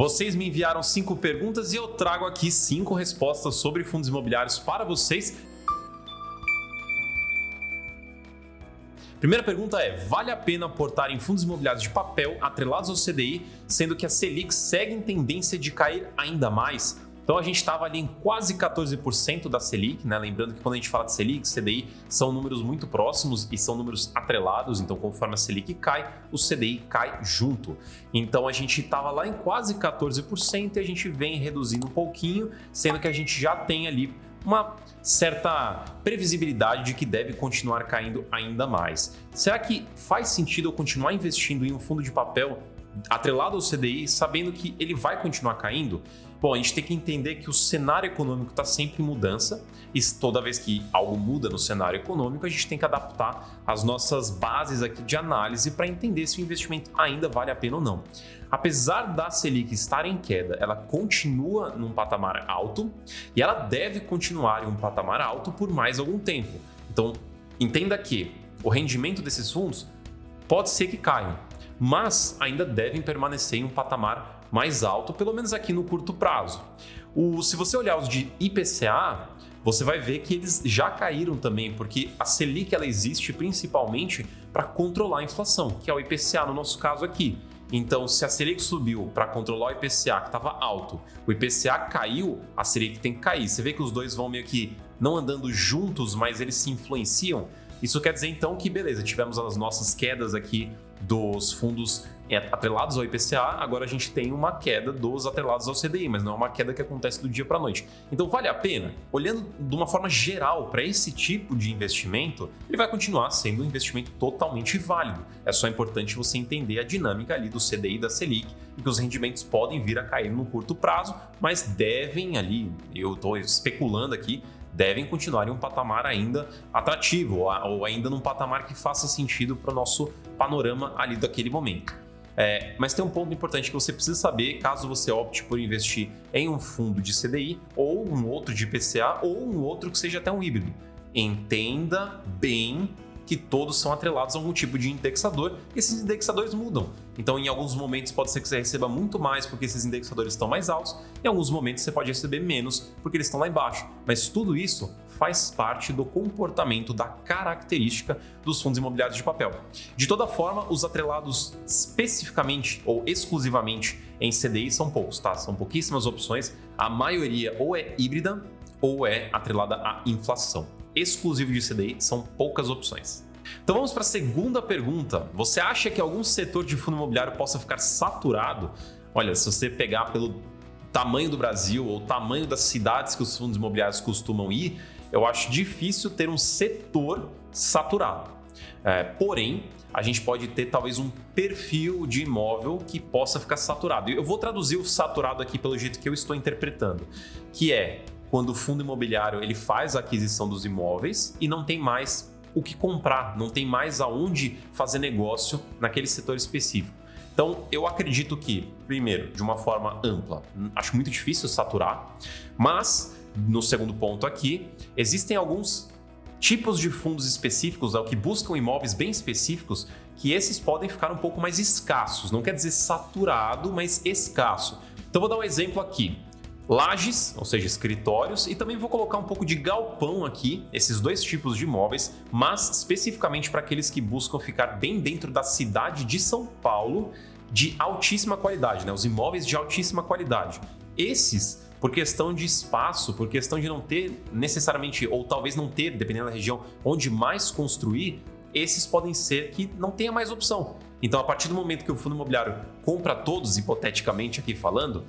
Vocês me enviaram 5 perguntas e eu trago aqui 5 respostas sobre fundos imobiliários para vocês. Primeira pergunta é: vale a pena aportar em fundos imobiliários de papel atrelados ao CDI, sendo que a Selic segue em tendência de cair ainda mais? Então a gente estava ali em quase 14% da Selic, né? Lembrando que quando a gente fala de Selic, CDI são números muito próximos e são números atrelados, então conforme a Selic cai, o CDI cai junto. Então a gente estava lá em quase 14% e a gente vem reduzindo um pouquinho, sendo que a gente já tem ali uma certa previsibilidade de que deve continuar caindo ainda mais. Será que faz sentido eu continuar investindo em um fundo de papel atrelado ao CDI, sabendo que ele vai continuar caindo? Bom, a gente tem que entender que o cenário econômico está sempre em mudança e toda vez que algo muda no cenário econômico, a gente tem que adaptar as nossas bases aqui de análise para entender se o investimento ainda vale a pena ou não. Apesar da Selic estar em queda, ela continua num patamar alto e ela deve continuar em um patamar alto por mais algum tempo. Então, entenda que o rendimento desses fundos pode ser que caiam, mas ainda devem permanecer em um patamar mais alto, pelo menos aqui no curto prazo. Se você olhar os de IPCA, você vai ver que eles já caíram também, porque a Selic ela existe principalmente para controlar a inflação, que é o IPCA no nosso caso aqui. Então, se a Selic subiu para controlar o IPCA, que estava alto, o IPCA caiu, a Selic tem que cair. Você vê que os dois vão meio que não andando juntos, mas eles se influenciam. Isso quer dizer então que, beleza, tivemos as nossas quedas aqui dos fundos atrelados ao IPCA, agora a gente tem uma queda dos atrelados ao CDI, mas não é uma queda que acontece do dia para a noite. Então vale a pena? Olhando de uma forma geral para esse tipo de investimento, ele vai continuar sendo um investimento totalmente válido. É só importante você entender a dinâmica ali do CDI e da Selic, e que os rendimentos podem vir a cair no curto prazo, mas devem ali, eu estou especulando aqui, devem continuar em um patamar ainda atrativo ou ainda num patamar que faça sentido para o nosso panorama ali daquele momento. Mas tem um ponto importante que você precisa saber caso você opte por investir em um fundo de CDI ou um outro de IPCA ou um outro que seja até um híbrido. Entenda bem que todos são atrelados a algum tipo de indexador e esses indexadores mudam. Então, em alguns momentos pode ser que você receba muito mais porque esses indexadores estão mais altos, em alguns momentos você pode receber menos porque eles estão lá embaixo. Mas tudo isso faz parte do comportamento, da característica dos fundos imobiliários de papel. De toda forma, os atrelados especificamente ou exclusivamente em CDI são poucos, tá? São pouquíssimas opções, a maioria ou é híbrida ou é atrelada à inflação. Exclusivo de CDI, são poucas opções. Então vamos para a segunda pergunta. Você acha que algum setor de fundo imobiliário possa ficar saturado? Olha, se você pegar pelo tamanho do Brasil ou tamanho das cidades que os fundos imobiliários costumam ir, eu acho difícil ter um setor saturado. Porém, a gente pode ter talvez um perfil de imóvel que possa ficar saturado. Eu vou traduzir o saturado aqui pelo jeito que eu estou interpretando, que é quando o fundo imobiliário ele faz a aquisição dos imóveis e não tem mais o que comprar, não tem mais aonde fazer negócio naquele setor específico. Então, eu acredito que, primeiro, de uma forma ampla, acho muito difícil saturar, mas, no segundo ponto aqui, existem alguns tipos de fundos específicos que buscam imóveis bem específicos que esses podem ficar um pouco mais escassos, não quer dizer saturado, mas escasso. Então, vou dar um exemplo aqui. Lajes, ou seja, escritórios, e também vou colocar um pouco de galpão aqui, esses dois tipos de imóveis, mas especificamente para aqueles que buscam ficar bem dentro da cidade de São Paulo, de altíssima qualidade, né? Os imóveis de altíssima qualidade. Esses, por questão de espaço, por questão de não ter necessariamente, ou talvez não ter, dependendo da região, onde mais construir, esses podem ser que não tenha mais opção. Então, a partir do momento que o fundo imobiliário compra todos, hipoteticamente aqui falando,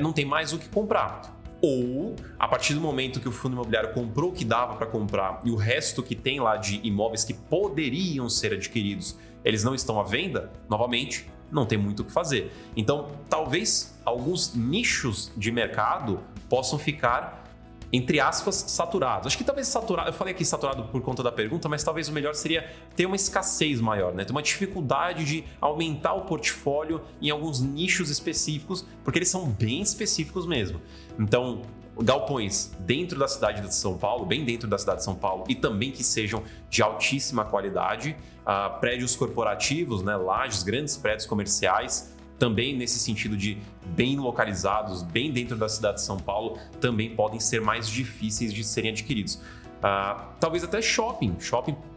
não tem mais o que comprar. Ou, a partir do momento que o fundo imobiliário comprou o que dava para comprar e o resto que tem lá de imóveis que poderiam ser adquiridos, eles não estão à venda, novamente, não tem muito o que fazer. Então, talvez alguns nichos de mercado possam ficar, entre aspas, saturados. Acho que talvez saturado, eu falei aqui saturado por conta da pergunta, mas talvez o melhor seria ter uma escassez maior, né? Ter uma dificuldade de aumentar o portfólio em alguns nichos específicos, porque eles são bem específicos mesmo. Então, galpões dentro da cidade de São Paulo, bem dentro da cidade de São Paulo, e também que sejam de altíssima qualidade, prédios corporativos, né? Lajes, grandes prédios comerciais, também nesse sentido de bem localizados, bem dentro da cidade de São Paulo, também podem ser mais difíceis de serem adquiridos. Talvez até shopping,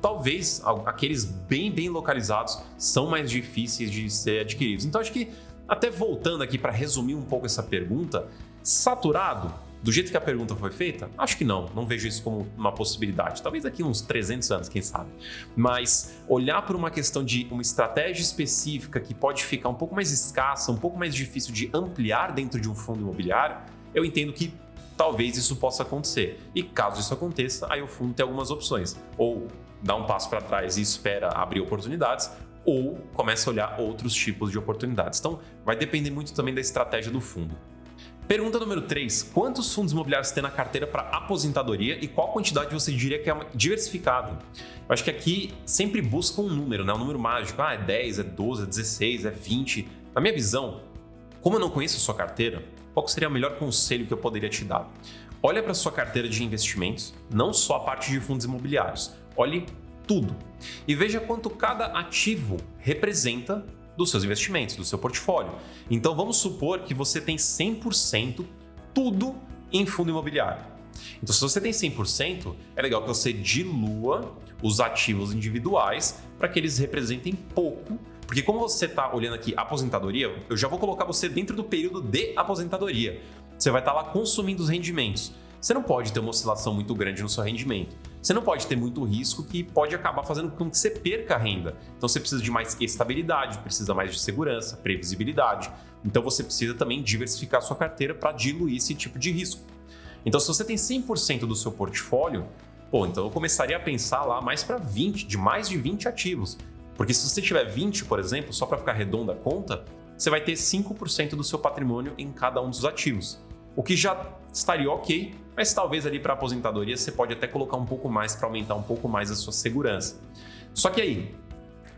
talvez aqueles bem localizados são mais difíceis de ser adquiridos. Então acho que, até voltando aqui para resumir um pouco essa pergunta, saturado, do jeito que a pergunta foi feita, acho que não vejo isso como uma possibilidade. Talvez daqui uns 300 anos, quem sabe. Mas olhar por uma questão de uma estratégia específica que pode ficar um pouco mais escassa, um pouco mais difícil de ampliar dentro de um fundo imobiliário, eu entendo que talvez isso possa acontecer. E caso isso aconteça, aí o fundo tem algumas opções. Ou dá um passo para trás e espera abrir oportunidades, ou começa a olhar outros tipos de oportunidades. Então, vai depender muito também da estratégia do fundo. Pergunta número 3. Quantos fundos imobiliários tem na carteira para aposentadoria e qual quantidade você diria que é diversificado? Eu acho que aqui sempre busca um número, né? Um número mágico. É 10, é 12, é 16, é 20. Na minha visão, como eu não conheço a sua carteira, qual seria o melhor conselho que eu poderia te dar? Olha para a sua carteira de investimentos, não só a parte de fundos imobiliários. Olhe tudo e veja quanto cada ativo representa dos seus investimentos, do seu portfólio. Então vamos supor que você tem 100% tudo em fundo imobiliário. Então se você tem 100%, é legal que você dilua os ativos individuais para que eles representem pouco, porque como você está olhando aqui aposentadoria, eu já vou colocar você dentro do período de aposentadoria. Você vai estar lá consumindo os rendimentos. Você não pode ter uma oscilação muito grande no seu rendimento. Você não pode ter muito risco que pode acabar fazendo com que você perca a renda. Então você precisa de mais estabilidade, precisa mais de segurança, previsibilidade. Então você precisa também diversificar a sua carteira para diluir esse tipo de risco. Então se você tem 100% do seu portfólio, então eu começaria a pensar lá mais para 20, de mais de 20 ativos. Porque se você tiver 20, por exemplo, só para ficar redonda a conta, você vai ter 5% do seu patrimônio em cada um dos ativos. O que já estaria ok, mas talvez ali para aposentadoria você pode até colocar um pouco mais para aumentar um pouco mais a sua segurança. Só que aí,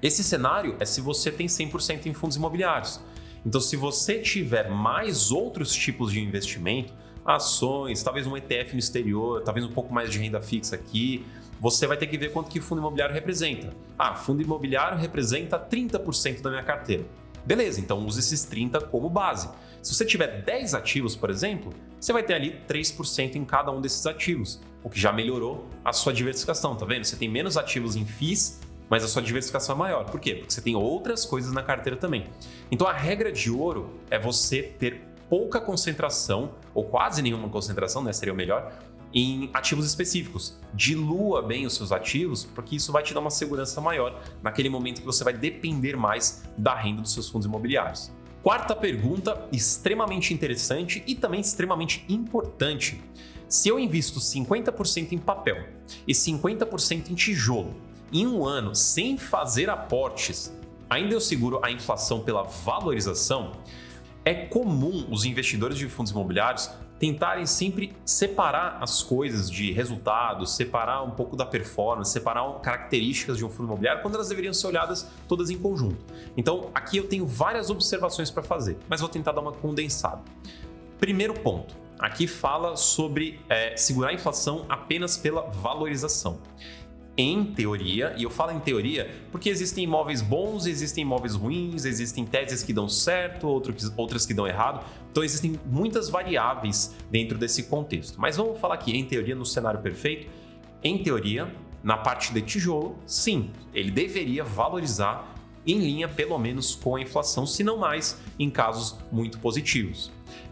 esse cenário é se você tem 100% em fundos imobiliários. Então se você tiver mais outros tipos de investimento, ações, talvez um ETF no exterior, talvez um pouco mais de renda fixa aqui, você vai ter que ver quanto que fundo imobiliário representa. Fundo imobiliário representa 30% da minha carteira. Beleza, então use esses 30 como base. Se você tiver 10 ativos, por exemplo, você vai ter ali 3% em cada um desses ativos, o que já melhorou a sua diversificação, tá vendo? Você tem menos ativos em FIIs, mas a sua diversificação é maior. Por quê? Porque você tem outras coisas na carteira também. Então a regra de ouro é você ter pouca concentração, ou quase nenhuma concentração, né? Seria o melhor, em ativos específicos. Dilua bem os seus ativos, porque isso vai te dar uma segurança maior naquele momento que você vai depender mais da renda dos seus fundos imobiliários. Quarta pergunta, extremamente interessante e também extremamente importante. Se eu invisto 50% em papel e 50% em tijolo em um ano sem fazer aportes, ainda eu seguro a inflação pela valorização? É comum os investidores de fundos imobiliários tentarem sempre separar as coisas de resultados, separar um pouco da performance, separar características de um fundo imobiliário quando elas deveriam ser olhadas todas em conjunto. Então, aqui eu tenho várias observações para fazer, mas vou tentar dar uma condensada. Primeiro ponto, aqui fala sobre segurar a inflação apenas pela valorização. Em teoria, e eu falo em teoria porque existem imóveis bons, existem imóveis ruins, existem teses que dão certo, outras que dão errado, então existem muitas variáveis dentro desse contexto. Mas vamos falar aqui, em teoria, no cenário perfeito, em teoria, na parte de tijolo, sim, ele deveria valorizar em linha pelo menos com a inflação, se não mais, em casos muito positivos.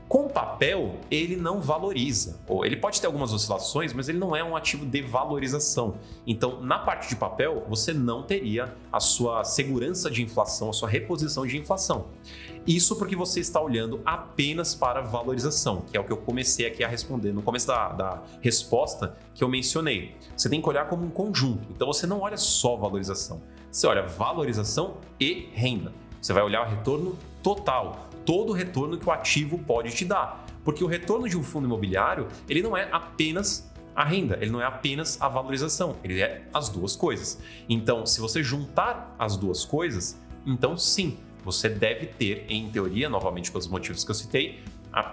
Com papel, ele não valoriza, ou ele pode ter algumas oscilações, mas ele não é um ativo de valorização. Então, na parte de papel, você não teria a sua segurança de inflação, a sua reposição de inflação. Isso porque você está olhando apenas para valorização, que é o que eu comecei aqui a responder no começo da resposta que eu mencionei. Você tem que olhar como um conjunto, então você não olha só valorização, você olha valorização e renda. Você vai olhar o retorno total, todo o retorno que o ativo pode te dar. Porque o retorno de um fundo imobiliário, ele não é apenas a renda, ele não é apenas a valorização, ele é as duas coisas. Então, se você juntar as duas coisas, então sim, você deve ter, em teoria, novamente pelos motivos que eu citei,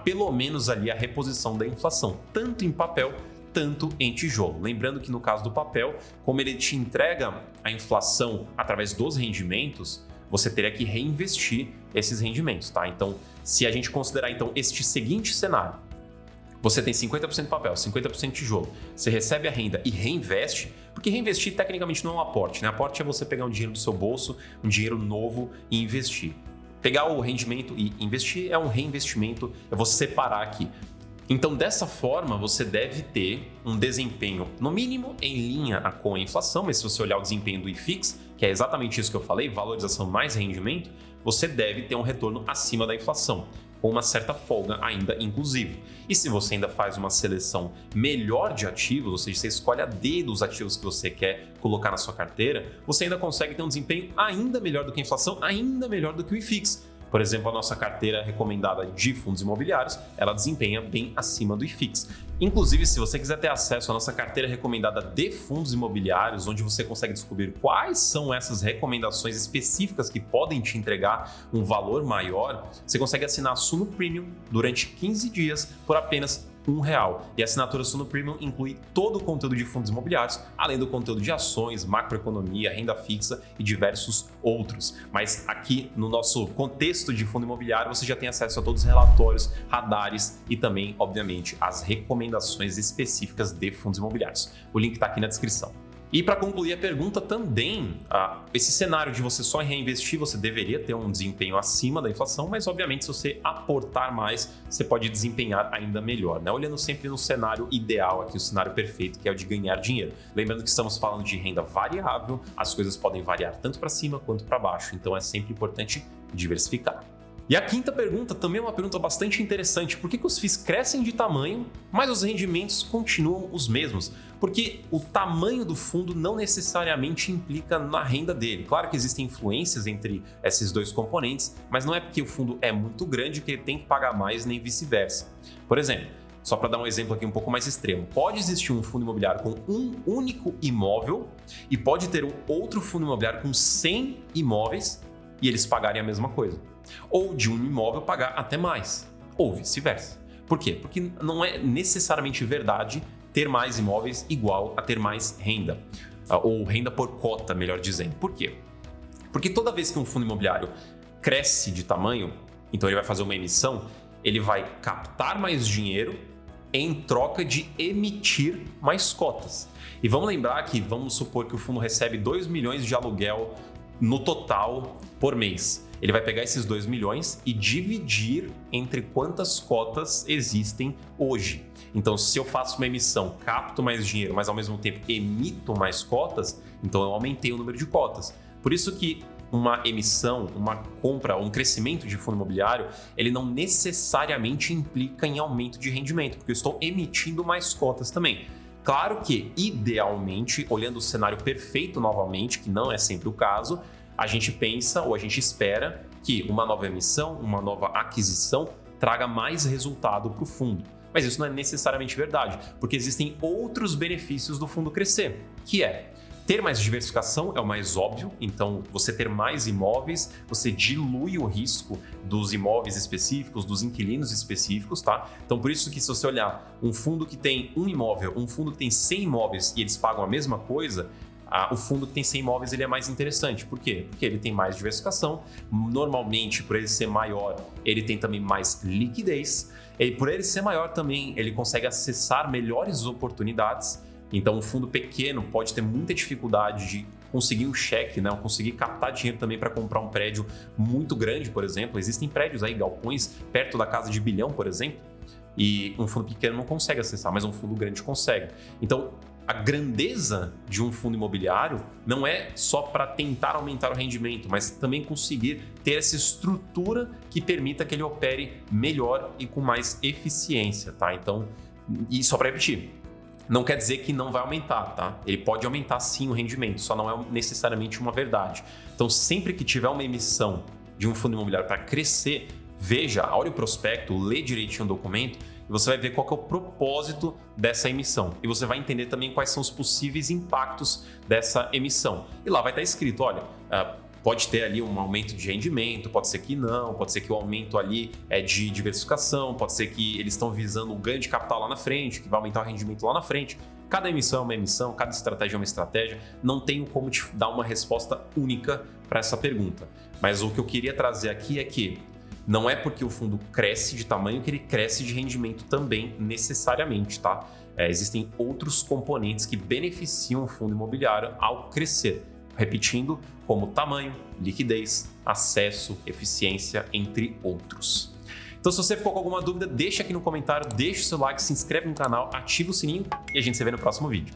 pelo menos ali a reposição da inflação, tanto em papel, tanto em tijolo. Lembrando que no caso do papel, como ele te entrega a inflação através dos rendimentos, você teria que reinvestir esses rendimentos, tá? Então, se a gente considerar então este seguinte cenário, você tem 50% de papel, 50% de tijolo, você recebe a renda e reinveste, porque reinvestir tecnicamente não é um aporte, né? Aporte é você pegar um dinheiro do seu bolso, um dinheiro novo e investir. Pegar o rendimento e investir é um reinvestimento, é você separar aqui. Então, dessa forma, você deve ter um desempenho, no mínimo, em linha com a inflação, mas se você olhar o desempenho do IFIX, que é exatamente isso que eu falei, valorização mais rendimento, você deve ter um retorno acima da inflação, com uma certa folga ainda, inclusive. E se você ainda faz uma seleção melhor de ativos, ou seja, você escolhe a dedo os ativos que você quer colocar na sua carteira, você ainda consegue ter um desempenho ainda melhor do que a inflação, ainda melhor do que o IFIX. Por exemplo, a nossa carteira recomendada de fundos imobiliários, ela desempenha bem acima do IFIX. Inclusive, se você quiser ter acesso à nossa carteira recomendada de fundos imobiliários, onde você consegue descobrir quais são essas recomendações específicas que podem te entregar um valor maior, você consegue assinar a Suno Premium durante 15 dias por apenas R$1. E a assinatura Suno Premium inclui todo o conteúdo de fundos imobiliários, além do conteúdo de ações, macroeconomia, renda fixa e diversos outros. Mas aqui no nosso contexto de fundo imobiliário, você já tem acesso a todos os relatórios, radares e também, obviamente, as recomendações específicas de fundos imobiliários. O link está aqui na descrição. E para concluir a pergunta também, esse cenário de você só reinvestir, você deveria ter um desempenho acima da inflação, mas obviamente se você aportar mais, você pode desempenhar ainda melhor, né? Olhando sempre no cenário ideal aqui, o cenário perfeito, que é o de ganhar dinheiro. Lembrando que estamos falando de renda variável, as coisas podem variar tanto para cima quanto para baixo, então é sempre importante diversificar. E a quinta pergunta também é uma pergunta bastante interessante. Por que os FIIs crescem de tamanho, mas os rendimentos continuam os mesmos? Porque o tamanho do fundo não necessariamente implica na renda dele. Claro que existem influências entre esses dois componentes, mas não é porque o fundo é muito grande que ele tem que pagar mais, nem vice-versa. Por exemplo, só para dar um exemplo aqui um pouco mais extremo, pode existir um fundo imobiliário com um único imóvel e pode ter um outro fundo imobiliário com 100 imóveis e eles pagarem a mesma coisa. Ou de um imóvel pagar até mais, ou vice-versa. Por quê? Porque não é necessariamente verdade ter mais imóveis igual a ter mais renda, ou renda por cota, melhor dizendo. Por quê? Porque toda vez que um fundo imobiliário cresce de tamanho, então ele vai fazer uma emissão, ele vai captar mais dinheiro em troca de emitir mais cotas. E vamos lembrar que, vamos supor que o fundo recebe 2 milhões de aluguel no total por mês. Ele vai pegar esses 2 milhões e dividir entre quantas cotas existem hoje. Então, se eu faço uma emissão, capto mais dinheiro, mas ao mesmo tempo emito mais cotas, então eu aumentei o número de cotas. Por isso que uma emissão, uma compra, um crescimento de fundo imobiliário, ele não necessariamente implica em aumento de rendimento, porque eu estou emitindo mais cotas também. Claro que, idealmente, olhando o cenário perfeito novamente, que não é sempre o caso, a gente pensa ou a gente espera que uma nova emissão, uma nova aquisição traga mais resultado para o fundo. Mas isso não é necessariamente verdade, porque existem outros benefícios do fundo crescer, que é ter mais diversificação, é o mais óbvio. Então, você ter mais imóveis, você dilui o risco dos imóveis específicos, dos inquilinos específicos, tá? Então, por isso que se você olhar um fundo que tem um imóvel, um fundo que tem 100 imóveis e eles pagam a mesma coisa, o fundo que tem 100 imóveis ele é mais interessante. Por quê? Porque ele tem mais diversificação. Normalmente, por ele ser maior, ele tem também mais liquidez. E por ele ser maior também, ele consegue acessar melhores oportunidades. Então, um fundo pequeno pode ter muita dificuldade de conseguir um cheque, né? Conseguir captar dinheiro também para comprar um prédio muito grande, por exemplo. Existem prédios aí, galpões, perto da casa de bilhão, por exemplo. E um fundo pequeno não consegue acessar, mas um fundo grande consegue. Então, a grandeza de um fundo imobiliário não é só para tentar aumentar o rendimento, mas também conseguir ter essa estrutura que permita que ele opere melhor e com mais eficiência, tá? Então, e só para repetir, não quer dizer que não vai aumentar, tá? Ele pode aumentar sim o rendimento, só não é necessariamente uma verdade. Então, sempre que tiver uma emissão de um fundo imobiliário para crescer, veja, olhe o prospecto, lê direitinho o documento e você vai ver qual que é o propósito dessa emissão. E você vai entender também quais são os possíveis impactos dessa emissão. E lá vai estar escrito, olha, pode ter ali um aumento de rendimento, pode ser que não, pode ser que o aumento ali é de diversificação, pode ser que eles estão visando o ganho de capital lá na frente, que vai aumentar o rendimento lá na frente. Cada emissão é uma emissão, cada estratégia é uma estratégia. Não tenho como te dar uma resposta única para essa pergunta. Mas o que eu queria trazer aqui é que não é porque o fundo cresce de tamanho que ele cresce de rendimento também necessariamente, tá? Existem outros componentes que beneficiam o fundo imobiliário ao crescer. Repetindo, como tamanho, liquidez, acesso, eficiência, entre outros. Então, se você ficou com alguma dúvida, deixa aqui no comentário, deixa o seu like, se inscreve no canal, ativa o sininho e a gente se vê no próximo vídeo.